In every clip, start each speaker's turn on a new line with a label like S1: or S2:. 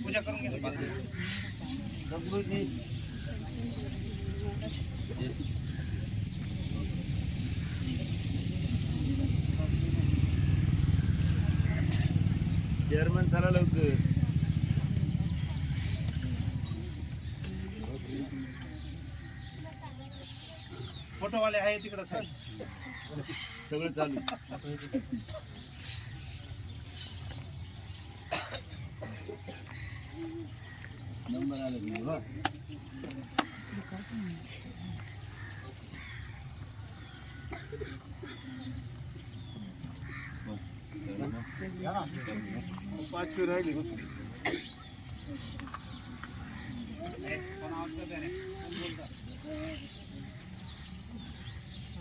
S1: पूजा करून घ्या
S2: चेअरमन चला लवकर.
S1: फोटोवाले आहे तिकडं साहेब
S2: सगळं चालू. नंबर आला तुझा.
S1: पाचशे राहिली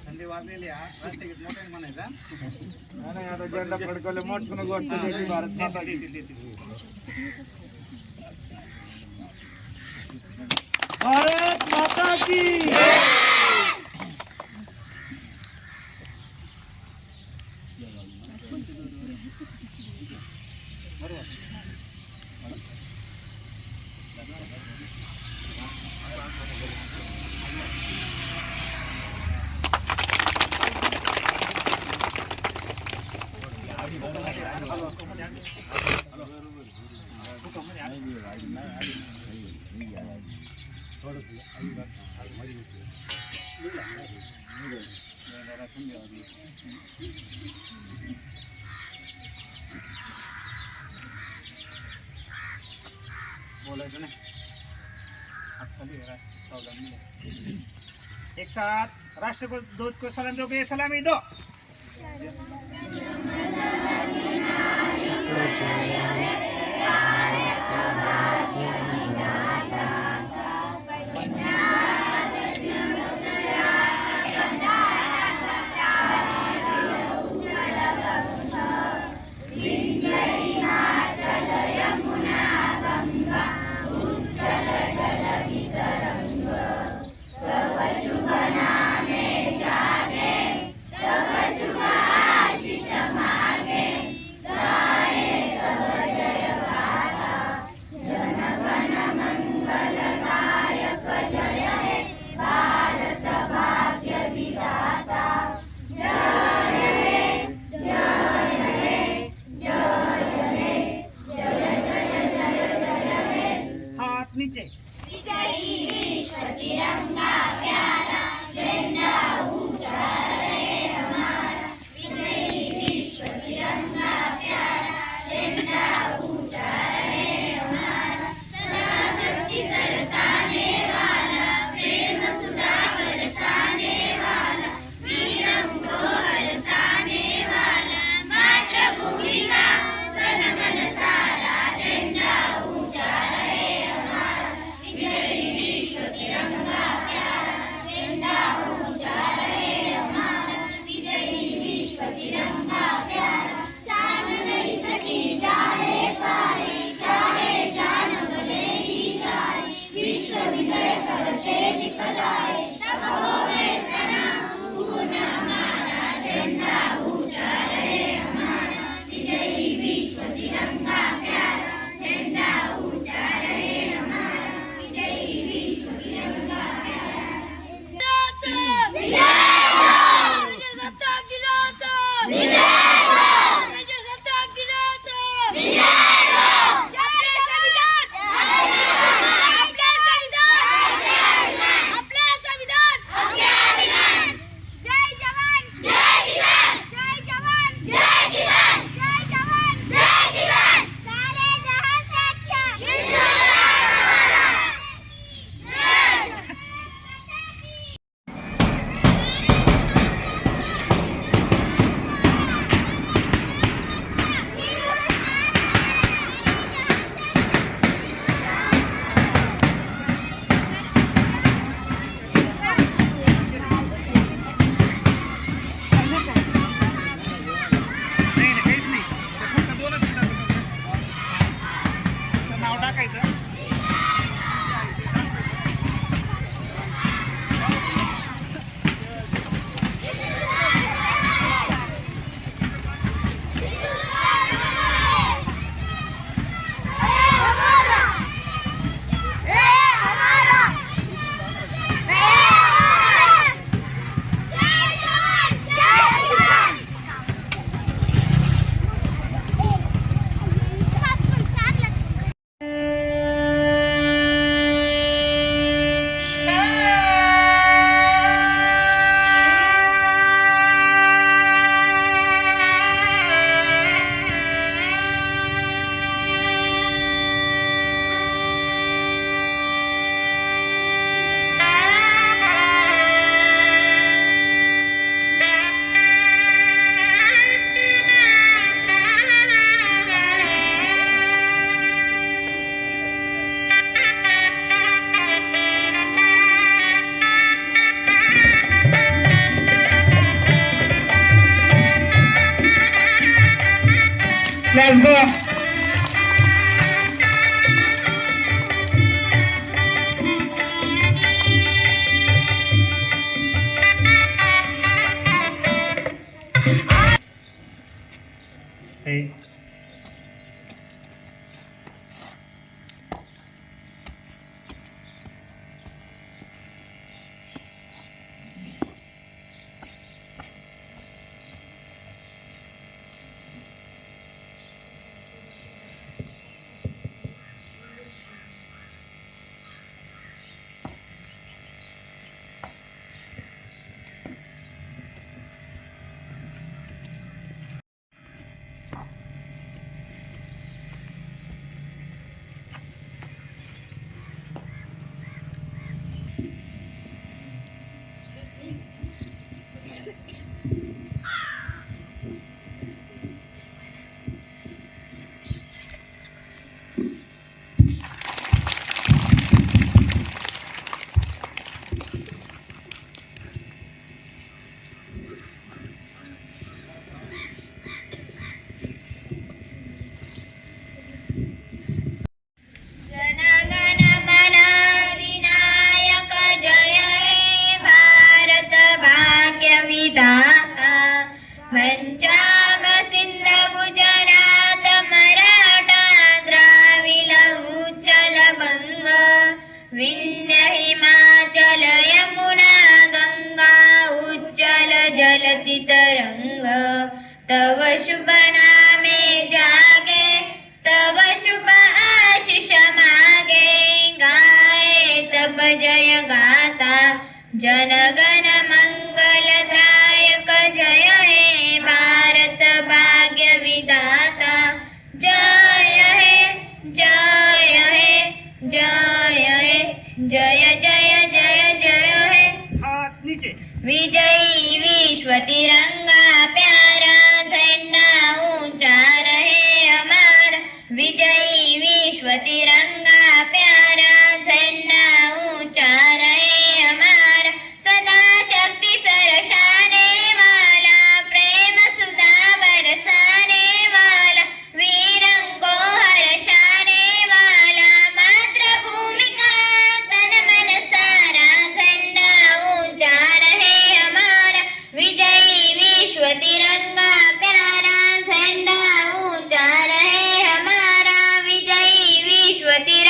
S1: थंडी वाजलेली मोठ्याने म्हणायचा
S2: नाही आता झेंडा फडकवले मोठं गोष्ट झाली. भारत माता की भारत माता की
S1: बोलायचं नाही. एक साथ राष्ट्रध्वज को सलाम दोगे. सलामी दो. नीचे तिरंगा प्यारा झंडा ऊंचा रहे हमारा. विजयी विश्व तिरंगा प्यारा झंडा ऊंचा रहे हमारा. शक्ति सरसाने वाला प्रेम सुधा बरसाने वाला वीरों को हरसाने वाला मातृभूमि का तन मन सारा झंडा ऊंचा रहे हमारा. विजयी विश्व तिरंगा प्यारा टाकायचं. Let's go. Hey.
S3: Punjab Sind Gujarat Maratha Dravid उच्चल Bang Vindhya Himachal Yamuna Ganga उच्चल जलति तरंग तव शुभ नामे जागे तव शुभ आशीष मागे गाये तब जय गाता जनगण मंगलदायक जय हे भारत भाग्य विधाता जय हे जय हे जय हे जय जय जय जय हे
S1: हाथ नीचे.
S3: विजयी विश्व तिरंगा प्यारा झंडा ऊंचा रहे हमारा विजयी विश्व तिरंगा प्यारा झंडा ऊंचा रहे हमारा सदा शक्ति सरसाने वाला प्रेम सुधा बरसाने वाला वीरं को हर्षाने वाला मातृभूमि का तन मन सारा झंडा ऊंचा रहे हमारा विजयी विश्व तिरंगा प्यारा झंडा ऊंचा रहे हमारा विजयी विश्व तिरंगा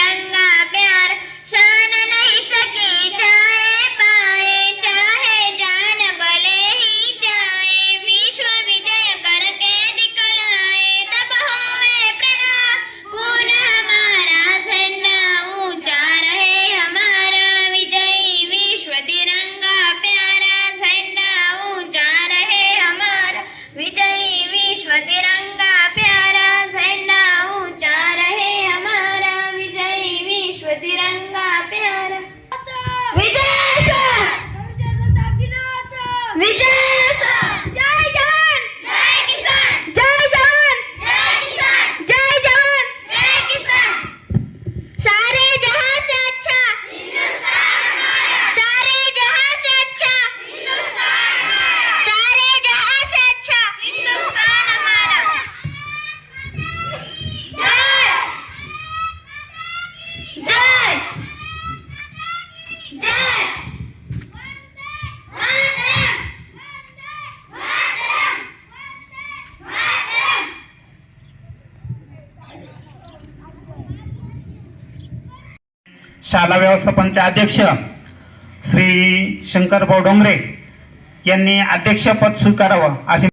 S1: शाळा व्यवस्थापनचे अध्यक्ष श्री शंकरभाऊ डोंगरे यांनी अध्यक्षपद स्वीकारावं असे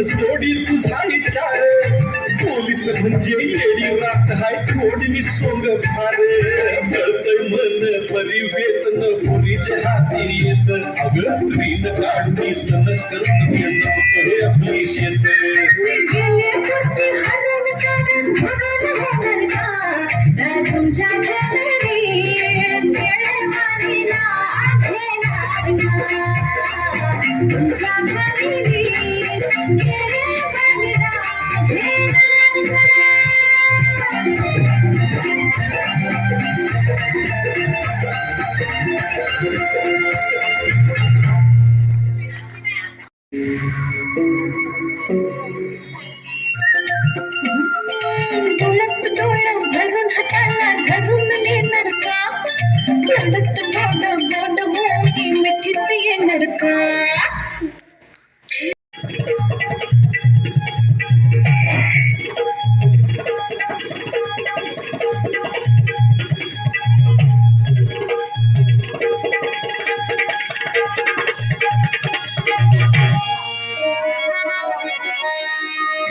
S4: सोडी तुझा विचार पोलीस म्हणजे येडी रात हाय थोडी सोंग फार कळतय मन परी वेतन पुरीच्या हाती येत अगं पुरीन काढती सन करत हे आपली शेत
S3: तुमच्या घरी डोळ्यात डोळं भरून हाताला धरून नेणार का तोंडात गोड गोड होई मिठीत येणार का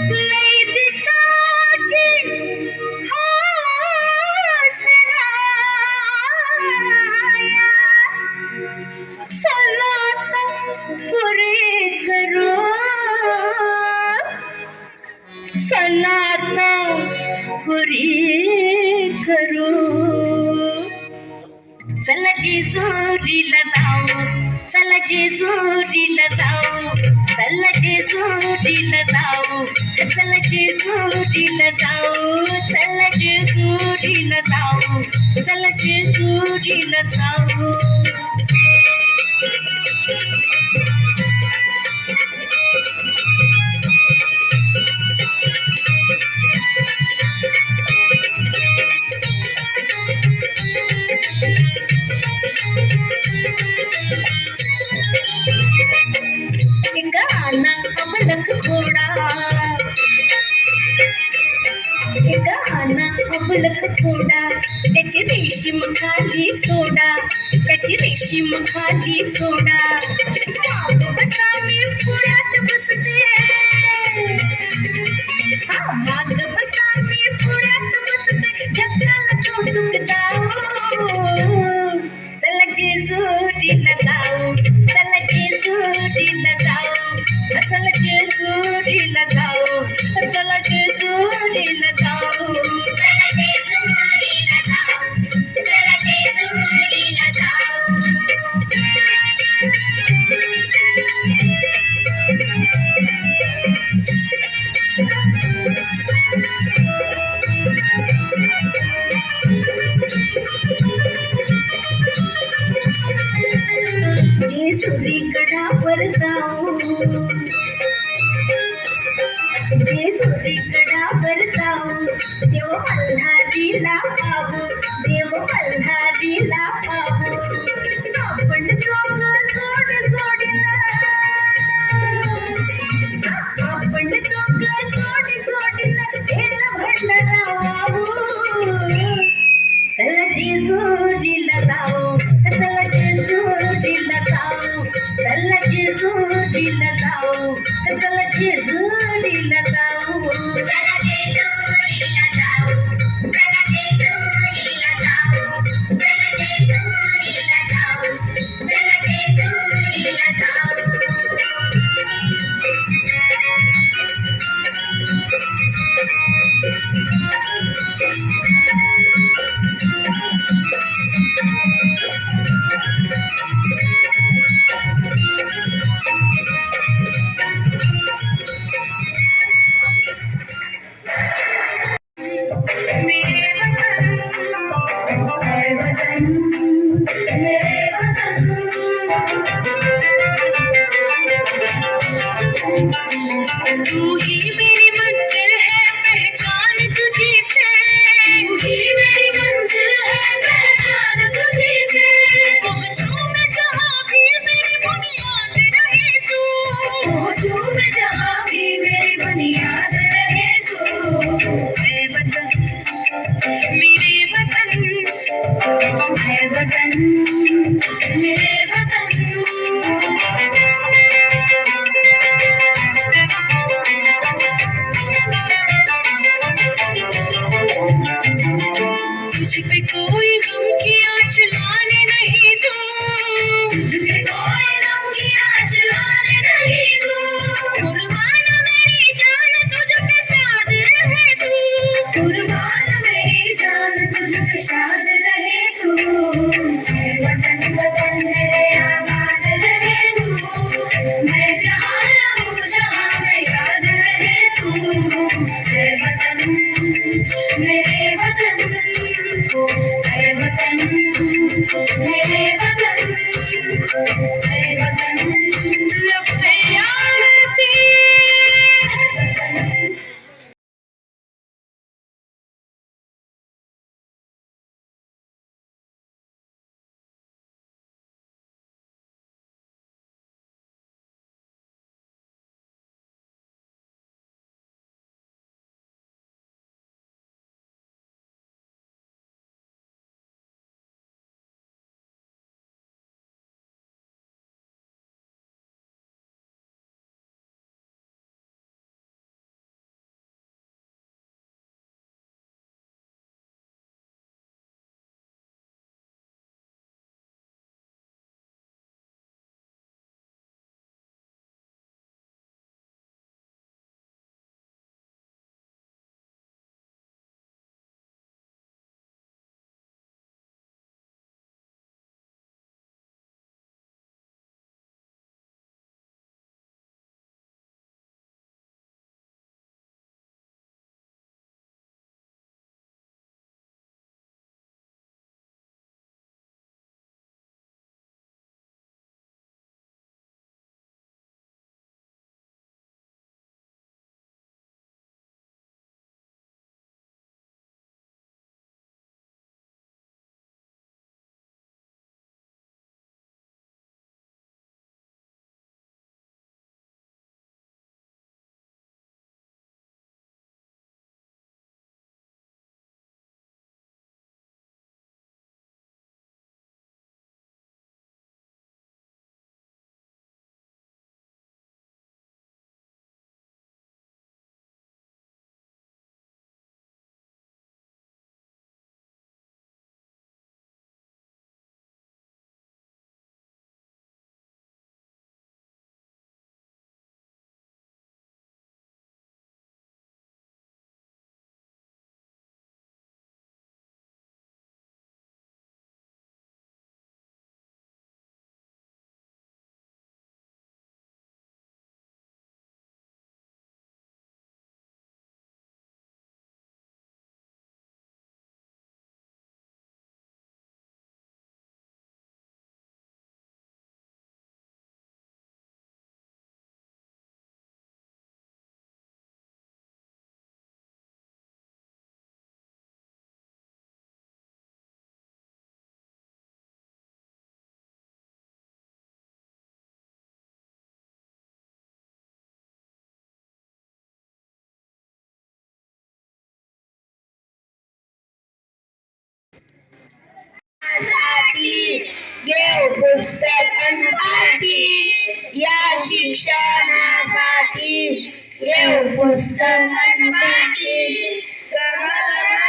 S3: लई दिसाची हासराया सलात पुरी करू सलात पुरी करू चला जेजुरीला जाऊ चला जेजुरीला जाऊ चला जेजुरीला जाऊ चला जेजुरीला जाऊ चला जेजुरीला जाऊ चला जेजुरीला जाऊ गाना अमलक घोडा गाना अमलक घोडा त्याची रेशीम खाली सोडा त्याची रेशीम खाली सोडा माग बसा मी पुण्यात बसते हा माग बसा मी पुण्यात बसते जगाला कौतुक दाव चला जेजुरीला जाऊ चला जेजुरीला जाऊ चला जेजुरीला जाऊ चला जेजुरीला जाऊ चला जेजुरीला जाऊ चला जेजुरीला जाऊ जेजुरी गडावर जाऊ जेजुरी गडावर जाऊ देव मल्हारीला पाहू देव मल्हारीला पाहू आपण दोघं जोड जोडीला आपण दोघं जोड जोडीला तेल भंडारा वाहू चला जेजुरीला जाऊ चला जेजुरीला जाऊ चला जेजुरीला जाऊ चला जेजुरीला जाऊ चला जेजुरीला जाऊ चला जेजुरीला जाऊ चला जेजुरीला जाऊ चला जेजुरीला जाऊ तू ही मेरी मंजिल है पहचान तुझी से तू ही मेरी मंजिल है पहचान तुझी से पहुंचूं मैं जहाँ भी मेरी बुनियाद रहे तू पहुंचूं मैं जहाँ भी मेरी बुनियाद रहे तू ऐ वतन मेरे वतन ऐ वतन मेरे वतन तुझ पे कोई गम की आँच लाने नहीं दो तुझ पे कोई गम की आँच लाने नहीं दो कुर्बान मेरी जान तुझ पे शाद रहे तू कुर्बान मेरी जान तुझ पे शाद रहे तू ऐ वतन वतन मेरे आबाद रहे तू मैं जहाँ रहूँ जहाँ मैं याद रहे तू ऐ वतन मेरे वतन ऐ वतन मेरे वतन लपते आरती घेऊ पुस्तक अन पाटी या शिक्षणासाठी घेऊ पुस्तक अन पाटी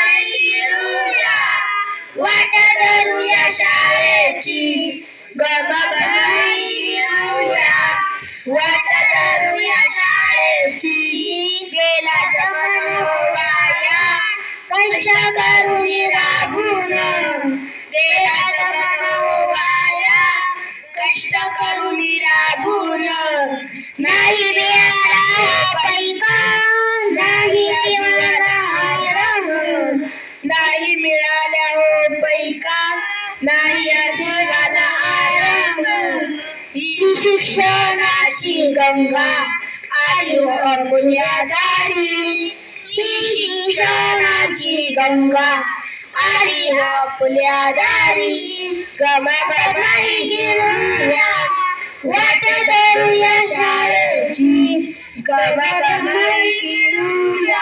S3: गमगमूया वाट धरूया शाळेची गमगमूया वाट धरूया शाळेची गेला जन्म वाया कष्ट करून राबून गेला जन्म वाया कष्ट करून राबून नाही मिळाला पैका नाही मिळाला आराम नाही मिळाला हो पैका नाही जीवाला आराम ही शिक्षणाची गंगा आली आपल्या दारी ही शिक्षणाची गंगा आली आपल्या दारी गमगमाई गिरूया वाट धरूया शाळेची गमगमाई गिरूया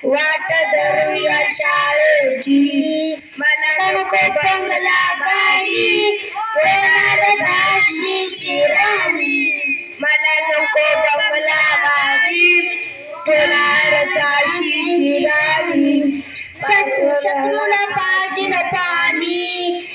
S3: वाट धरूया शाळेची मला नको बंगला गाडी होणार झाशीची राणी मला नको बंगला गाडी होणार झाशीची राणी शत्रूला पाहिजे पाणी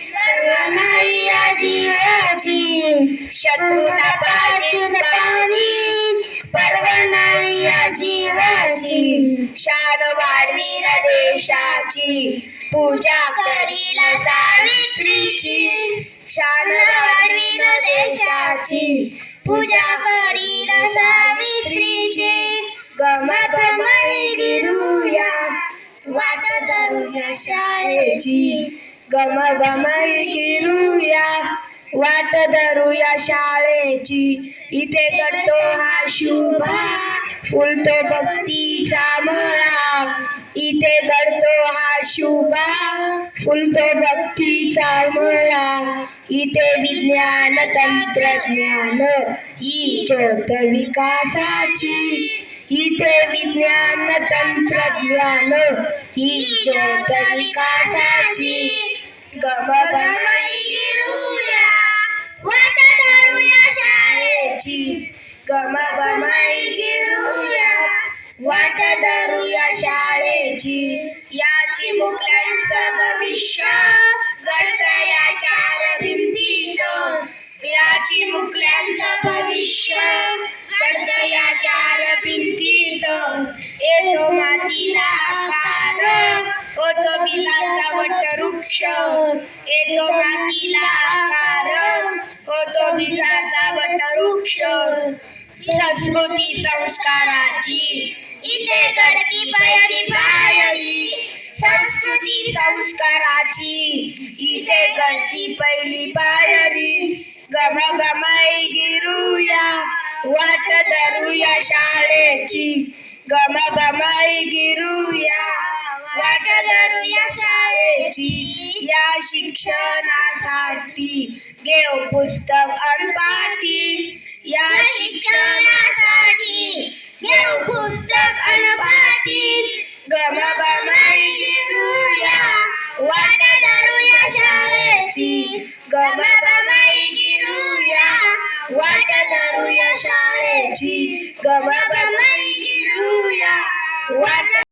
S3: नाही या जीवाची शत्रूला पाहिजे पाणी परवा नाही या जीवाची शान वाढवील देशाची पूजा करील सावित्रीची शान वाढवील देशाची पूजा करील सावित्रीची गमगमाई गिरूया वाट धरूया शाळेची गमगमाई गिरूया वाट धरूया शाळेची इथे घडतो हा शुभा फुलतो भक्तीचा मळा इथे घडतो हा शुभा फुलतो भक्तीचा मळा इथे विज्ञान तंत्रज्ञान ही ज्योत विकासाची इथे विज्ञान तंत्रज्ञान ही ज्योत विकासाची गमगमाई गिरूया वाट धरूया शाळेची गमगमाई गिरूया वाट धरूया शाळेची याची मुलांचं भविष्य घडतं या चार भिंतीत याची मुलांचं भविष्य घडतं या चार भिंतीत येतो मातीला आकार होतो बिलाचा वटवृक्ष येतो मातीला आकार होतो बिलाचा वटवृक्ष संस्कृती संस्काराची इथे घडती पायरी संस्कृती संस्काराची इथे घडती पहिली पायरी गमगमाई गिरूया वाट धरूया शाळेची गमगमाई गिरूया वाट धरूया शाळेची या शिक्षणासाठी घेऊ पुस्तक अनपाठी या शिक्षणासाठी घेऊ पुस्तक अनपाठी गमगमाई गिरूया वाट धरूया शाळेची गमगमाई गिरूया वाट धरूया शाळेची गमगमाई गिरूया वाट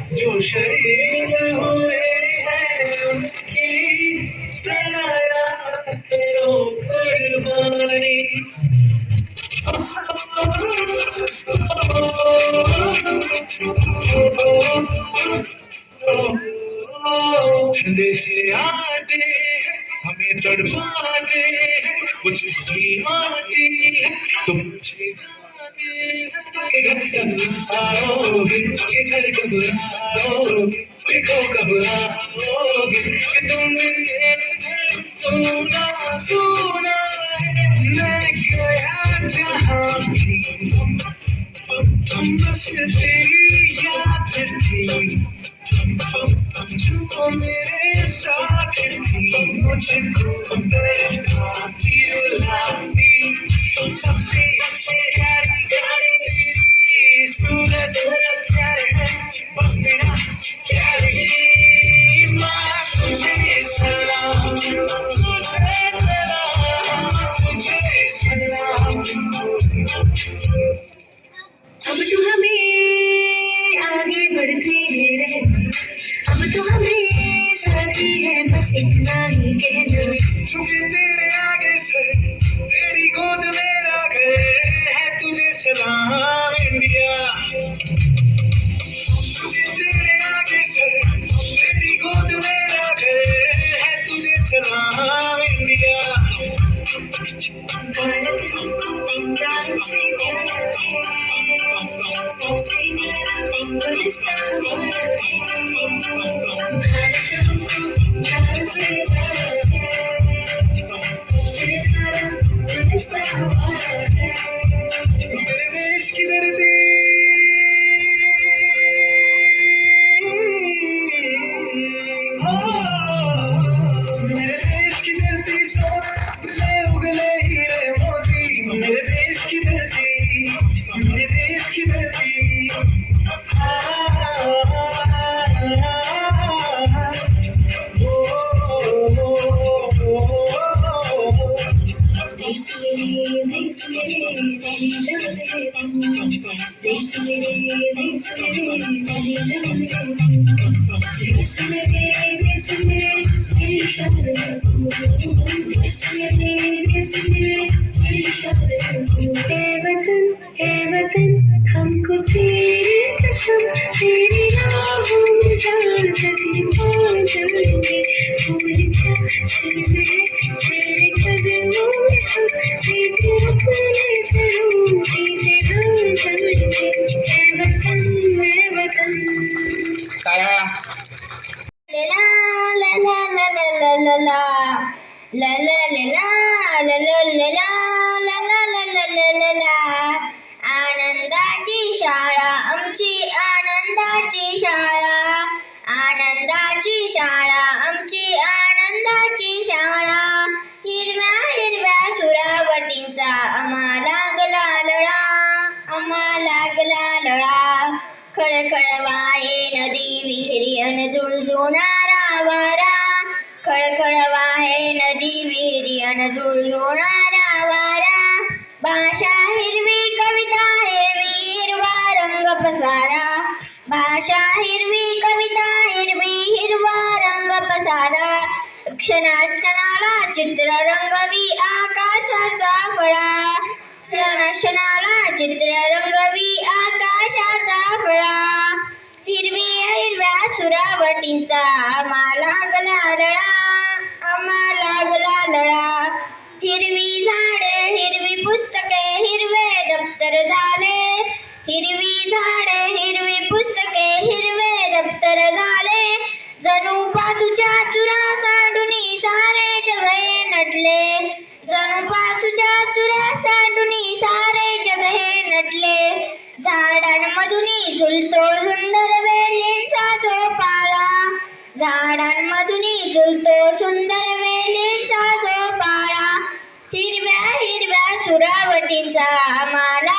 S4: जो शहीद हुए हैं उनकी सराया करो कुर्बानी देश आते हमें तड़पाते कुछ भी आती तुमसे के घर कब आओगे के घर कब आओगे देखो कब आओगे कि तुमने सोना सोना मैं गया जहाँ भी तुम बस तेरी याद थी जो मेरे साथ थी मुझको तड़पाती रुलाती सबसे प्यारी प्यारी सूरज प्यार है बस मेरा प्यारी माँ तुझे सलाम तुझे सलाम
S3: अब तो हमें आगे बढ़ते रहे अब तो हमें साथी है बस इतना ही कहना
S4: झुके तेरे आगे सर तेरी गोद मेरा घर है तुझे सलाम इंडिया झुके तेरे आगे सर तेरी गोद मेरा घर है तुझे सलाम इंडिया
S3: भारत जान से प्यारा है सबसे न्यारा हिंदुस्तान भारत जान से प्यारा है सबसे न्यारा हिंदुस्तान भारत
S4: मेरे देश की धरती मेरे देश की धरती सोने उगले हीरे मोती मेरे देश की धरती मेरे देश की धरती
S3: देश मेरे देश मेरी जान देश मेरे देश मेरी जान देश मेरे मेरी शब्द देश मेरी शब्द हे वतन हमको तेरी कसम तेरी राहों में जान तक पहुंचाएंगे और क्या चीज़ है तेरे कदमों में हम तेरे अपने सरों पीछे हाँ चलेंगे हे वतन ला ला ला ला ला ला ला ला ला ला ला ला ला ला ला आनंदाची शाळा आमची आनंदाची शाळा आनंदाची शाळा आमची आनंदाची शाळा हिरव्या हिरव्या सुरावटींचा आम्हाला लागला लळा खळखळ वाहे नदी विहिरी अन झुळझुळणारा वारा खळखळ वाहे नदी विहिरी अन झुळझुळणारा वारा भाषा हिरवी कविता हिरवी हिरवा रंग पसारा भाषा हिरवी कविता हिरवी हिरवा रंग पसारा क्षणाक्षणाला चित्र रंगवी आकाशाचा फळा क्षणाक्षणाला चित्र रंगवी आकाशाचा फळा हिरव्या सुरावटींचा आम्हाला लागला लळा हिरवी झाडे हिरवी पुस्तके हिरवे दप्तर झाले हिरवी झाडे हिरवी पुस्तके हिरवे दप्तर झाले जणू पाचूच्या चुरा सांडुनी सारे जग हे नटले जणू पाचूच्या चुरा सांडुनी सारे जग हे नटले झाडांमधुनी झुलतो सुंदर वेलींचा झोपाळा झाडांमधुनी झुलतो सुंदर वेलींचा झोपाळा हिरव्या सुरावटींचा आम्हाला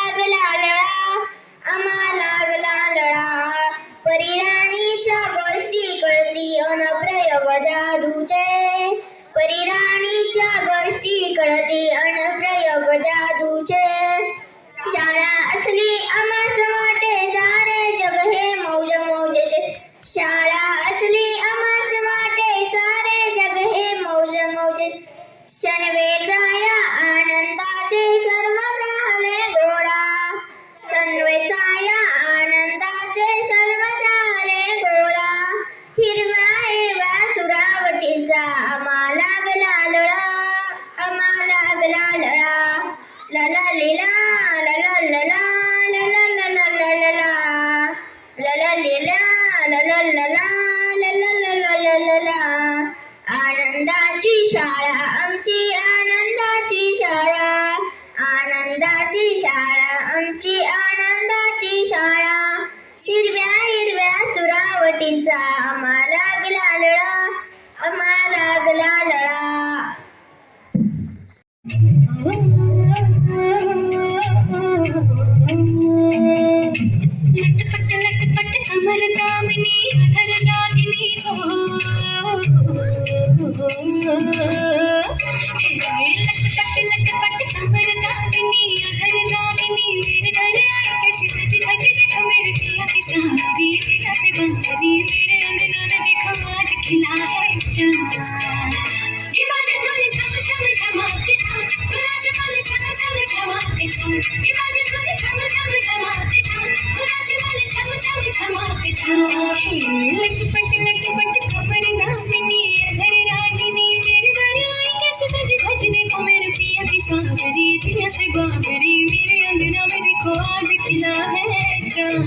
S3: लागला लळा परिराणीच्या गोष्टी कळती अनप्रयोग जादूचे परिराणीच्या गोष्टी कळती अनप्रयोग जादूचे शाळा असली आम्हास वाटे सारे जग हे मौज मौजेचे शाळा असली आम्हास वाटे सारे जग हे मौज मौजेचे शनवेचाया आनंदाचे सर्व झाले गोडा सन्वेचाया आनंदाचे सर्व झाले गोळा हिरव्या हिरव्या सुरावटीचा आम्हा लागला लळा आम्हा लागला लळा ला ला लीला ला ला ला ला ला ला ला ला ला ला ला ला ला लीला ला ला ला ला ला ला ला ला ला ला ला आनंदाची शाळा आमची आनंदाची शाळा आनंदाची शाळा आमची आनंदाची शाळा हिरव्या हिरव्या सुरावटीचा आम्हा लागला लळा आम्हा लागला लळा लटपट लटपट कमर दामिनी हर रागिनी हो लटपट लटपट कमर दामिनी हर रागिनी मेरे घर आई कैसी सजी धजी देखो मेरे पिया की सारी पिया से बंसरी मेरे अंगना में देखो आज खिला है चांद ये बाजे धुन झम झम झमाके झम नाच मन झम झम झमाके झम ये बाजे धुन झम झम झमाके झम नाच मन झम झम झमाके झम लटपट लटपट कमर दामिनी अधर रागिनी मेरे घर आई कैसे सज धज देखो मेरे पिया की सावरी जिया से बाबरी मेरे अंगना में देखो आज खिला है चांद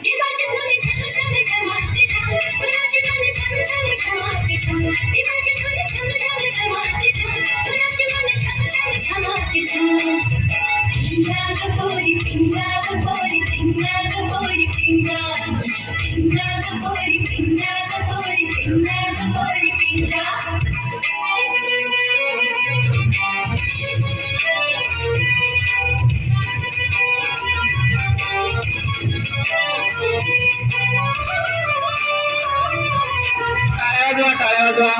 S3: ये बाजे धुन झम झम झमाके झम नाच मन झम झम झमाके झम ये बाजे धुन झम झम झमाके झम नाच मन झम झम झमाके झम पिंगा गपोरी पिंगा गपोरी पिंगा गपोरी पिंगा पिंगा गपोरी पिंगा गपोरी पिंगा गपोरी पिंगा
S2: टाळ्या वाजवा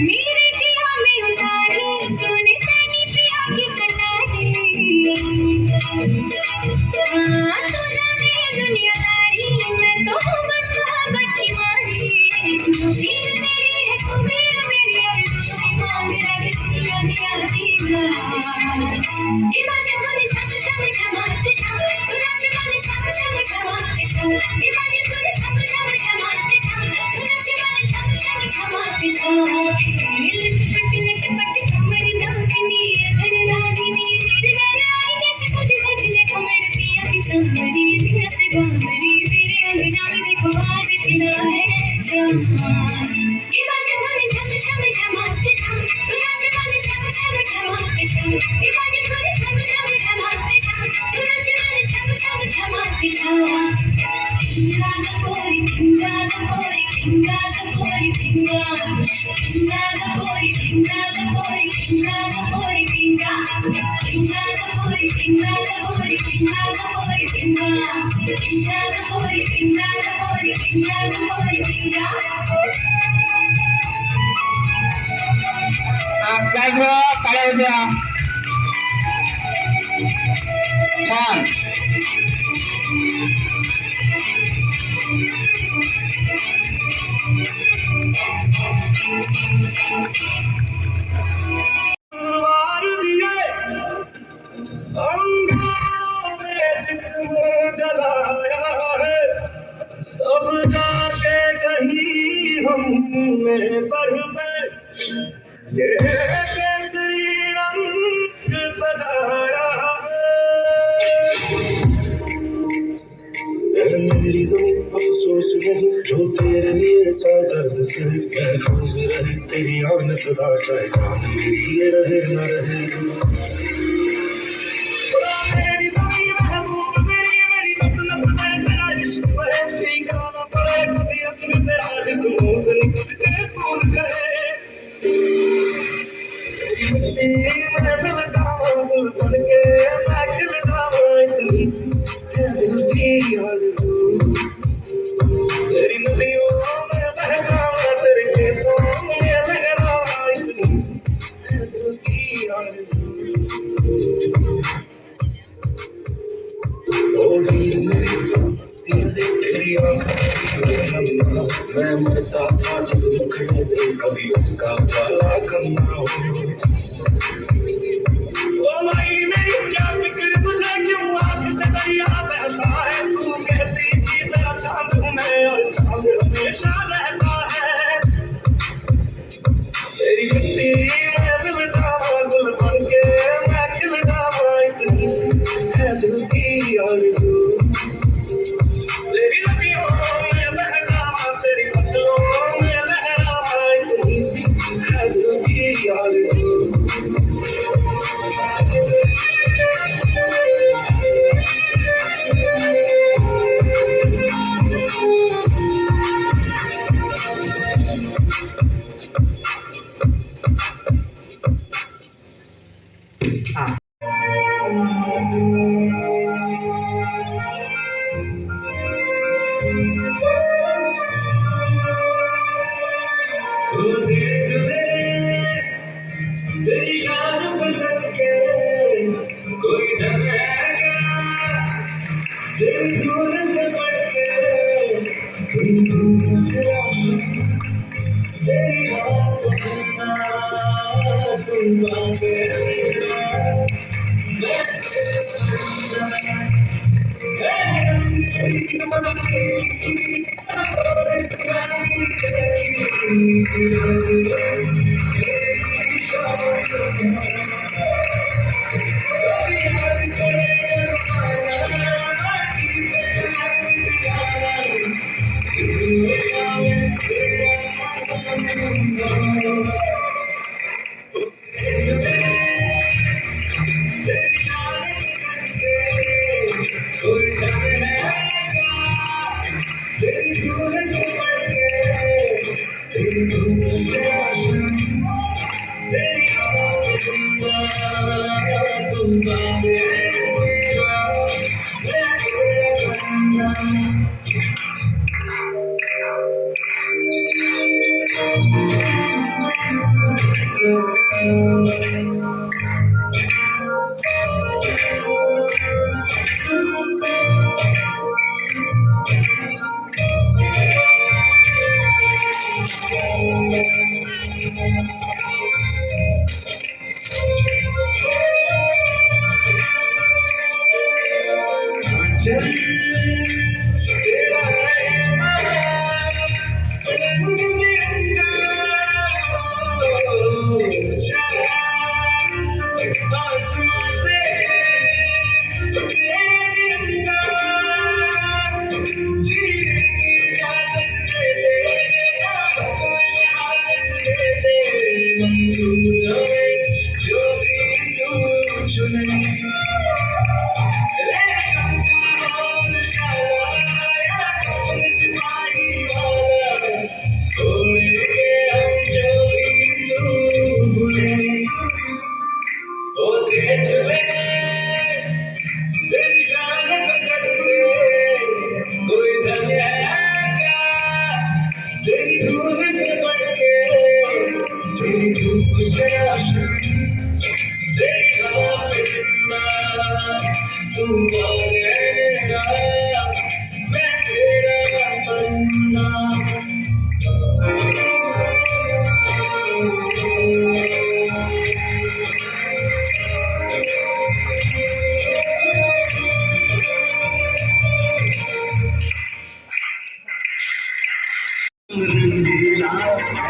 S2: मेरे जिया में उतारी तूने सैनी पिया की कटारी तू जाने दुनियादारी मैं तो हूँ बस मोहब्बत की मारी वीर मेरी है सुबीर मेरी माँ मेरा बिस्मिल्लाह दिया दीदा ये बाजे धुन झम झम झमाते झम तू नाच मन झम झम झमाते झम ये बाजे धुन झम झम झमाते झम तू नाच मन झम झम झमाते झम लटपट लटपट कमर दामिनी अधर रागिनी मेरे घर आई कैसे सज धज देखो मेरे पिया की सावरी जिया से बाबरी मेरे अंगना में देखो आज खिला है चांद ये बाजे धुन झम झम झमाते झम तू नाच मन झम झम झमाते झम ये बाजे धुन झम झम झमाते झम तू नाच मन झम झम झमाते झम पिंगा गपोरी पिंगा गपोरी पिंगा गपोरी पिंगा पिंगा गपोरी पिंगा गपोरी पिंगा गपोरी पिंगा पिंगा गपोरी पिंगा गपोरी पिंगा गपोरी पिंगा पिंगा गपोरी पिंगा गपोरी पिंगा गपोरी पिंगा काय गं टाळ्या वाजवा छान
S4: तलवार दिए अंगारों में जिस्म जलाया है अब जाके कहीं हमने सर पे ये केसरी मेरी ज़मीं अफसोस नहीं, जो तेरे लिए सौ दर्द से महफूज रहे, तेरी आन सदा चाहे जान मेरी ये रहे न रहे।
S1: मेरी ज़मीं महबूब मेरी, मेरी नस नस में तेरा इश्क बहे, ठिकाना पड़े कभी अपने तेरा जिस्मों से निकल के खून करे। मैं दिल जाऊं दिल बन के, मैं खिल जाऊं इतनी सी है दिल की आरज़ू। तेरी नदियों में बह जाऊं, तेरे खेतों में लहराऊं, इतनी सी है दिल की आरज़ू। ओ हीर मेरी हस्ती देख तेरी आँखों, मैं मरता था जिस मुखड़े में कभी उसका उजाला कम ना हो। ओ माही मेरी क्या फिक्र तुझे, क्यों आँख से दरिया बहता है, तू कहती थी तेरा चांद हूँ मैं और चांद हमेशा रहता है। तेरी मिट्टी में दिल जावा गुल बन के, मैं खिल जावा इतनी सी है दिल की आरज़ू। तेरी नदियों में बह जावा, तेरी फसलों में लहरावा, इतनी सी है दिल की आरज़ू। तेरी शान पसंद के कोई दम है क्या, तेरी धूल से बढ़ के कोई धूल से रोशन, तेरी बात सुनना तुम मांगे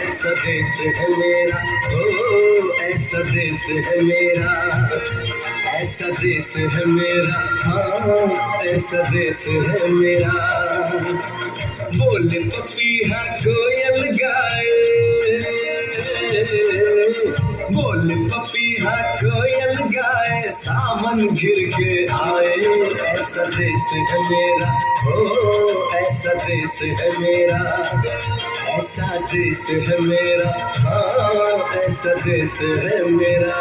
S4: ऐसा देश है मेरा, ओ ऐसा देश है मेरा, ऐसा देश है मेरा, हाँ ऐसा देश है मेरा। बोले पपीहा कोयल गाए, बोले पपीहा कोयल गाए, सावन घिर के आए। ऐसा देश है मेरा, ओ ऐसा देश है मेरा, ऐसा देश है मेरा, हाँ ऐसा देश है मेरा।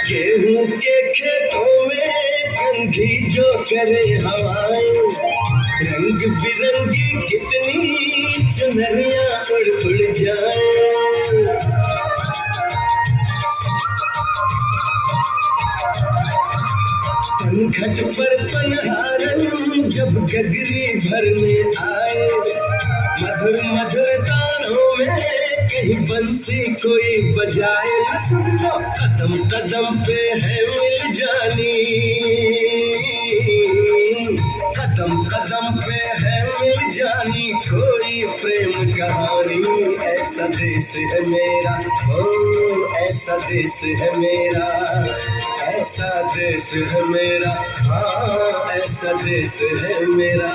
S4: गेहूं के खेतों में गंधी जो करे हवाएं, रंग बिरंगी कितनी चुनरियां उड़ उड़ जाए। पनघट पर पनहारन जब गगरी भरने आए, मधुर मधुर गानों में कहीं बंसी कोई बजाए। सुन लो कदम कदम पे है मिल जानी, कदम कदम पे है मिल जानी कोई प्रेम कहानी। ऐसा देश है मेरा, ओ ऐसा देश है मेरा, ऐसा देश है मेरा, हाँ ऐसा देश है मेरा।